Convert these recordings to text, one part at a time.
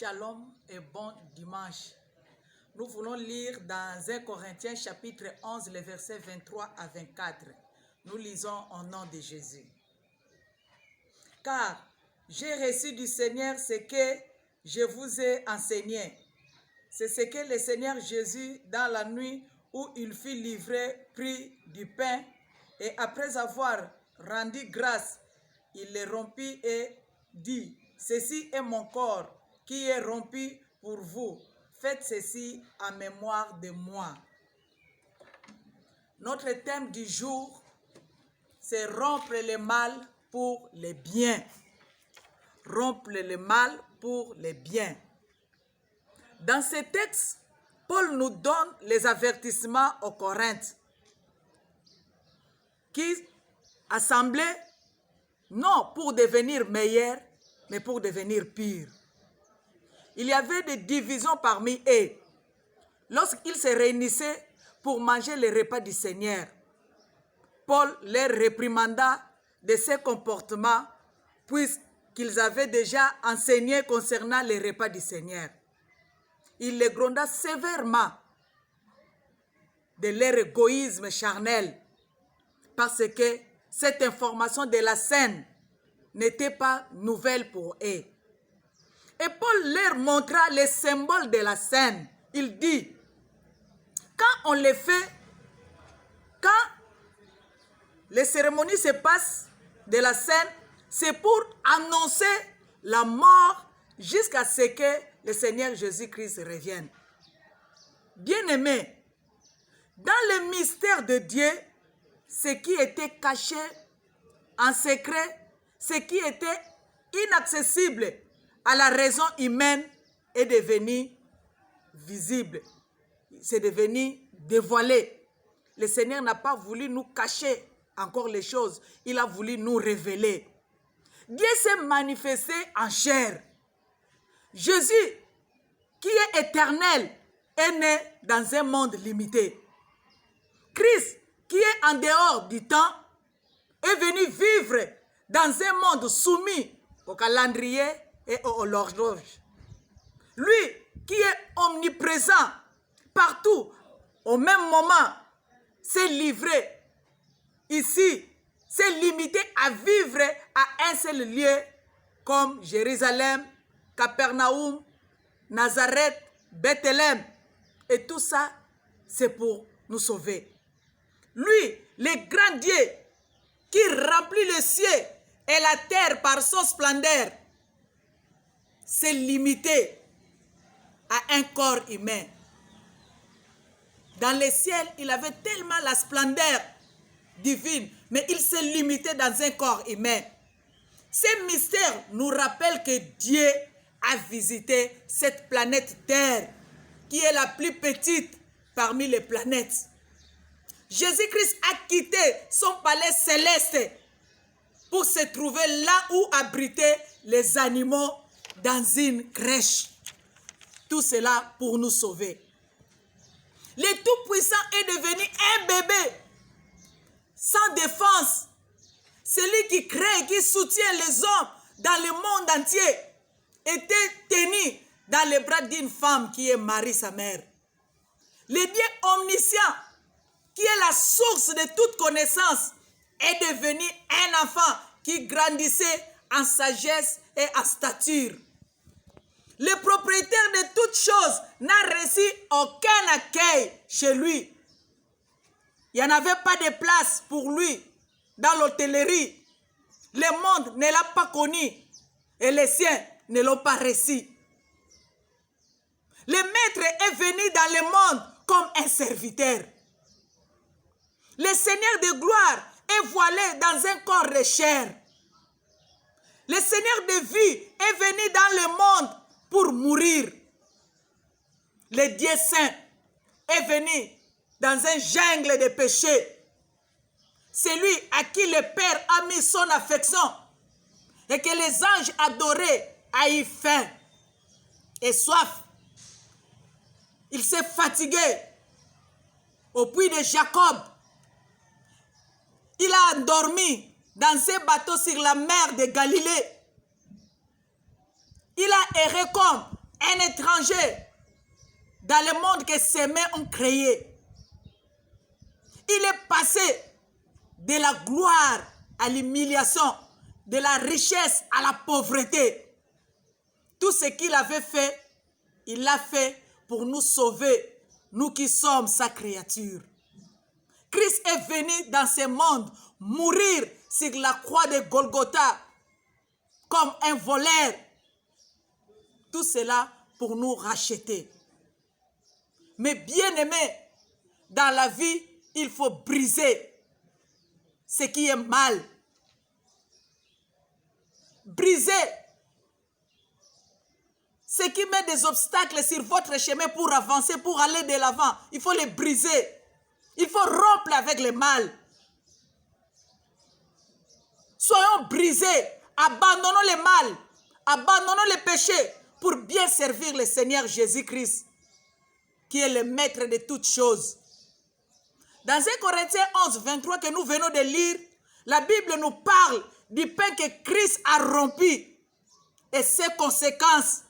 Shalom et bon dimanche. Nous voulons lire dans 1 Corinthiens chapitre 11, les versets 23 à 24. Nous lisons au nom de Jésus. Car j'ai reçu du Seigneur ce que je vous ai enseigné. C'est ce que le Seigneur Jésus, dans la nuit où il fut livré, prit du pain et après avoir rendu grâce, il le rompit et dit, « Ceci est mon corps qui est rompu pour vous. Faites ceci en mémoire de moi. » Notre thème du jour, c'est rompre le mal pour le bien. Rompre le mal pour le bien. Dans ce texte, Paul nous donne les avertissements aux Corinthes qui assemblaient non pour devenir meilleurs, mais pour devenir pires. Il y avait des divisions parmi eux. Lorsqu'ils se réunissaient pour manger le repas du Seigneur, Paul les réprimanda de ces comportements puisqu'ils avaient déjà enseigné concernant les repas du Seigneur. Il les gronda sévèrement de leur égoïsme charnel parce que cette information de la scène n'était pas nouvelle pour eux. Et Paul leur montra les symboles de la scène. Il dit, quand on les fait, quand les cérémonies se passent de la scène, c'est pour annoncer la mort jusqu'à ce que le Seigneur Jésus-Christ revienne. Bien-aimés, dans le mystère de Dieu, ce qui était caché en secret, ce qui était inaccessible à la raison humaine est devenu visible. C'est devenu dévoilé. Le Seigneur n'a pas voulu nous cacher encore les choses. Il a voulu nous révéler. Dieu s'est manifesté en chair. Jésus, qui est éternel, est né dans un monde limité. Christ, qui est en dehors du temps, est venu vivre dans un monde soumis au calendrier et aux horloges. Lui, qui est omniprésent partout, au même moment, s'est livré ici, s'est limité à vivre à un seul lieu comme Jérusalem, Capernaum, Nazareth, Bethléem. Et tout ça, c'est pour nous sauver. Lui, le grand Dieu, qui remplit le ciel et la terre par son splendeur, s'est limité à un corps humain. Dans le ciel, il avait tellement la splendeur divine, mais il s'est limité dans un corps humain. Ce mystère nous rappelle que Dieu a visité cette planète Terre, qui est la plus petite parmi les planètes. Jésus-Christ a quitté son palais céleste pour se trouver là où abritaient les animaux dans une crèche. Tout cela pour nous sauver. Le Tout-Puissant est devenu un bébé sans défense. Celui qui crée et qui soutient les hommes dans le monde entier était tenu dans les bras d'une femme qui est Marie, sa mère. Le Dieu omniscient, qui est la source de toute connaissance, est devenu un enfant qui grandissait en sagesse et en stature. Le propriétaire de toutes choses n'a reçu aucun accueil chez lui. Il n'y en avait pas de place pour lui dans l'hôtellerie. Le monde ne l'a pas connu et les siens ne l'ont pas reçu. Le maître est venu dans le monde comme un serviteur. Le Seigneur de gloire est voilé dans un corps de chair. Le Seigneur de vie est venu dans le monde pour mourir. Le Dieu saint est venu dans un jungle de péché. Celui à qui le Père a mis son affection et que les anges adoraient a eu faim et soif. Il s'est fatigué au puits de Jacob. Il a dormi dans un bateau sur la mer de Galilée. Il a erré comme un étranger dans le monde que ses mains ont créé. Il est passé de la gloire à l'humiliation, de la richesse à la pauvreté. Tout ce qu'il avait fait, il l'a fait pour nous sauver, nous qui sommes sa créature. Christ est venu dans ce monde mourir sur la croix de Golgotha comme un voleur. Tout cela pour nous racheter. Mais bien aimé, dans la vie, il faut briser ce qui est mal. Briser ce qui met des obstacles sur votre chemin pour avancer, pour aller de l'avant. Il faut les briser. Il faut rompre avec le mal. Soyons brisés. Abandonnons le mal. Abandonnons les péchés pour bien servir le Seigneur Jésus-Christ, qui est le maître de toutes choses. Dans 1 Corinthiens 11, 23 que nous venons de lire, la Bible nous parle du pain que Christ a rompu et ses conséquences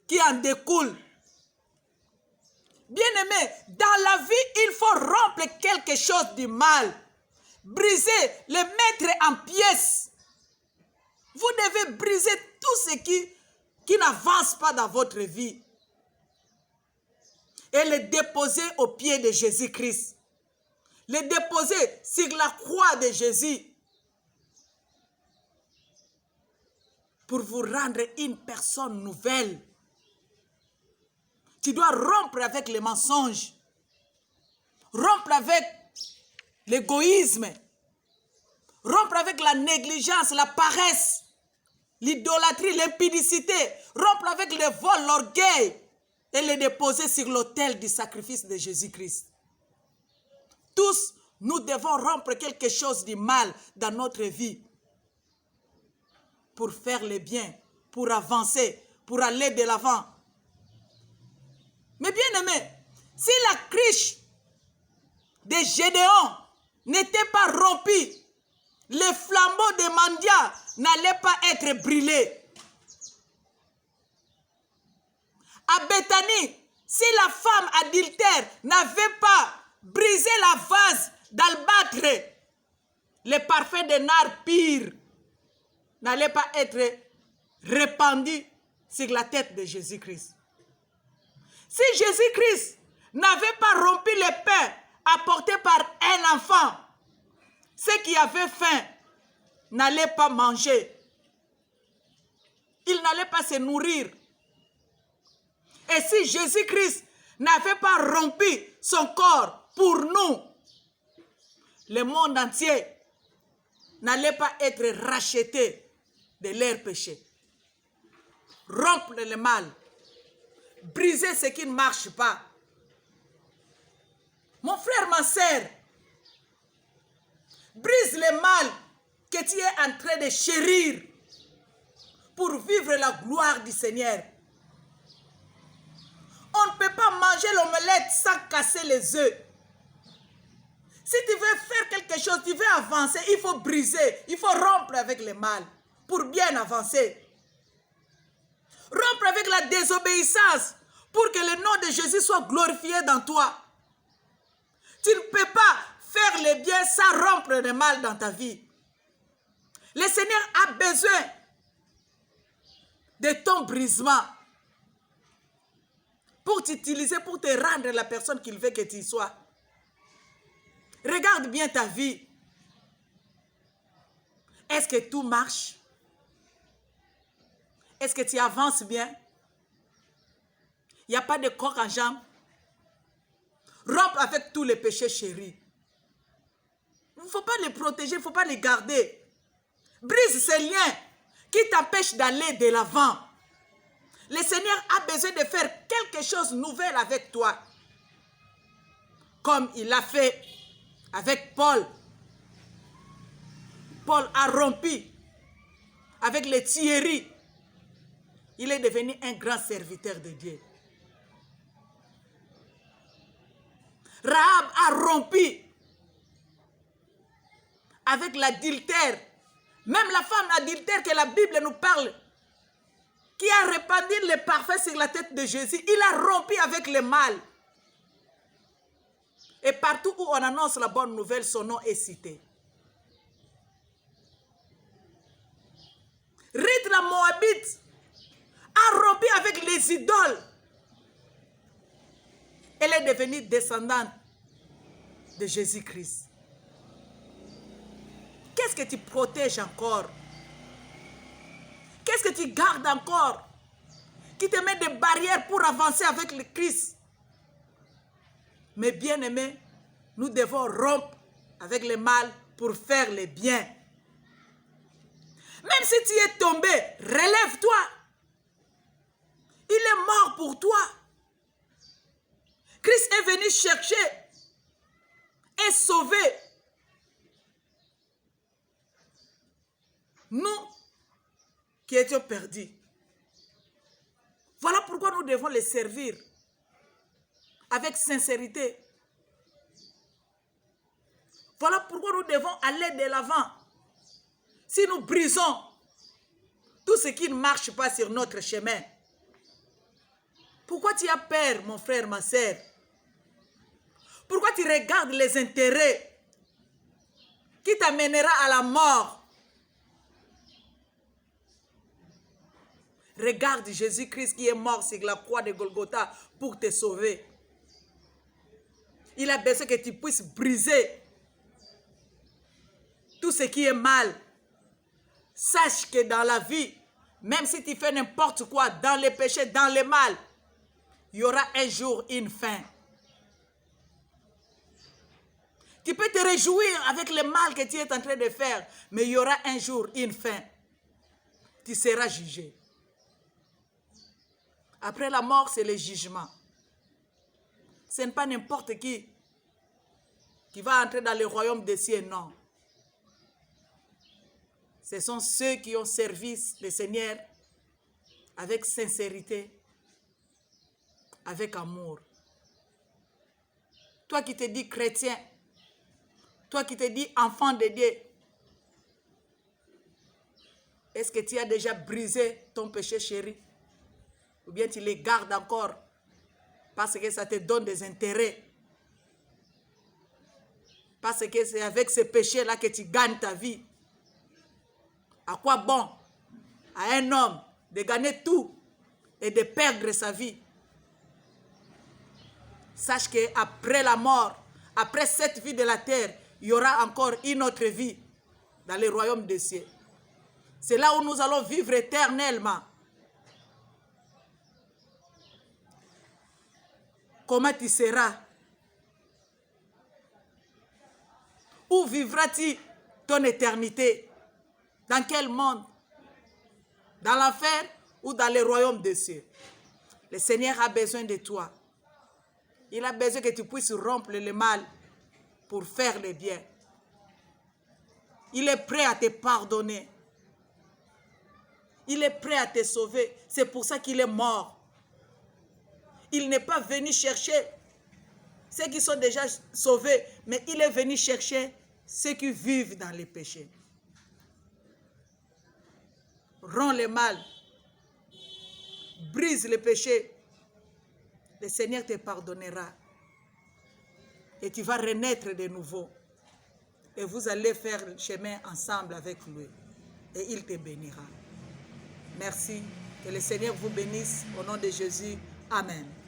qui en découlent. Bien-aimés, dans la vie, il faut rompre quelque chose du mal. Briser, le mettre en pièces. Vous devez briser tout ce qui n'avance pas dans votre vie. Et le déposer aux pieds de Jésus-Christ. Le déposer sur la croix de Jésus. Pour vous rendre une personne nouvelle. Tu dois rompre avec les mensonges. Rompre avec l'égoïsme. Rompre avec la négligence, la paresse, l'idolâtrie, l'impudicité. Rompre avec le vol, l'orgueil. Et les déposer sur l'autel du sacrifice de Jésus-Christ. Tous, nous devons rompre quelque chose de mal dans notre vie. Pour faire le bien, pour avancer, pour aller de l'avant. Mais bien aimé, si la cruche de Gédéon n'était pas rompue, les flambeaux de Mandia n'allaient pas être brûlés. À Béthanie, si la femme adultère n'avait pas brisé la vase d'albâtre, le parfum de nard pur n'allait pas être répandu sur la tête de Jésus-Christ. Si Jésus-Christ n'avait pas rompu le pain apporté par un enfant, ceux qui avaient faim n'allaient pas manger. Ils n'allaient pas se nourrir. Et si Jésus-Christ n'avait pas rompu son corps pour nous, le monde entier n'allait pas être racheté de leurs péchés. Rompre le mal. Briser ce qui ne marche pas. Mon frère, ma sœur, brise le mal que tu es en train de chérir pour vivre la gloire du Seigneur. On ne peut pas manger l'omelette sans casser les œufs. Si tu veux faire quelque chose, tu veux avancer, il faut briser, il faut rompre avec le mal pour bien avancer. Rompre avec la désobéissance pour que le nom de Jésus soit glorifié dans toi. Tu ne peux pas faire le bien sans rompre le mal dans ta vie. Le Seigneur a besoin de ton brisement pour t'utiliser, pour te rendre la personne qu'il veut que tu sois. Regarde bien ta vie. Est-ce que tout marche? Est-ce que tu avances bien? Il n'y a pas de coq en jambe. Rompe avec tous les péchés chéris. Il ne faut pas les protéger, il ne faut pas les garder. Brise ces liens qui t'empêchent d'aller de l'avant. Le Seigneur a besoin de faire quelque chose de nouvel avec toi. Comme il l'a fait avec Paul. Paul a rompu avec les Thierry. Il est devenu un grand serviteur de Dieu. Rahab a rompu avec l'adultère. Même la femme adultère que la Bible nous parle. qui a répandu le parfum sur la tête de Jésus, il a rompu avec le mal. Et partout où on annonce la bonne nouvelle, son nom est cité. Ruth la Moabite a rompu avec les idoles. Elle est devenue descendante de Jésus-Christ. Qu'est-ce que tu protèges encore? Qu'est-ce que tu gardes encore qui te met des barrières pour avancer avec le Christ? Mais bien aimés, nous devons rompre avec le mal pour faire le bien. Même si tu es tombé, relève-toi. Il est mort pour toi. Christ est venu chercher et sauver. Nous qui étions perdus. Voilà pourquoi nous devons les servir avec sincérité. Voilà pourquoi nous devons aller de l'avant. Si nous brisons tout ce qui ne marche pas sur notre chemin, pourquoi tu as peur, mon frère, ma sœur? Pourquoi tu regardes les intérêts qui t'amènera à la mort? Regarde Jésus-Christ qui est mort sur la croix de Golgotha pour te sauver. Il a besoin que tu puisses briser tout ce qui est mal. Sache que dans la vie, même si tu fais n'importe quoi, dans les péchés, dans le mal, il y aura un jour une fin. Tu peux te réjouir avec le mal que tu es en train de faire, mais il y aura un jour une fin. Tu seras jugé. Après la mort, c'est le jugement. Ce n'est pas n'importe qui va entrer dans le royaume des cieux, non. Ce sont ceux qui ont servi le Seigneur avec sincérité, avec amour. Toi qui te dis chrétien, toi qui te dis enfant de Dieu, est-ce que tu as déjà brisé ton péché chéri? Ou bien tu les gardes encore parce que ça te donne des intérêts? Parce que c'est avec ce péché-là que tu gagnes ta vie. À quoi bon à un homme de gagner tout et de perdre sa vie? Sache qu'après la mort, après cette vie de la terre, il y aura encore une autre vie dans le royaume des cieux. C'est là où nous allons vivre éternellement. Comment tu seras? Où vivras-tu ton éternité? Dans quel monde? Dans l'enfer ou dans le royaume des cieux? Le Seigneur a besoin de toi. Il a besoin que tu puisses rompre le mal pour faire le bien. Il est prêt à te pardonner. Il est prêt à te sauver. C'est pour ça qu'il est mort. Il n'est pas venu chercher ceux qui sont déjà sauvés, mais il est venu chercher ceux qui vivent dans les péchés. Rends le mal, brise le péché, le Seigneur te pardonnera et tu vas renaître de nouveau et vous allez faire le chemin ensemble avec lui et il te bénira. Merci, que le Seigneur vous bénisse au nom de Jésus. Amen.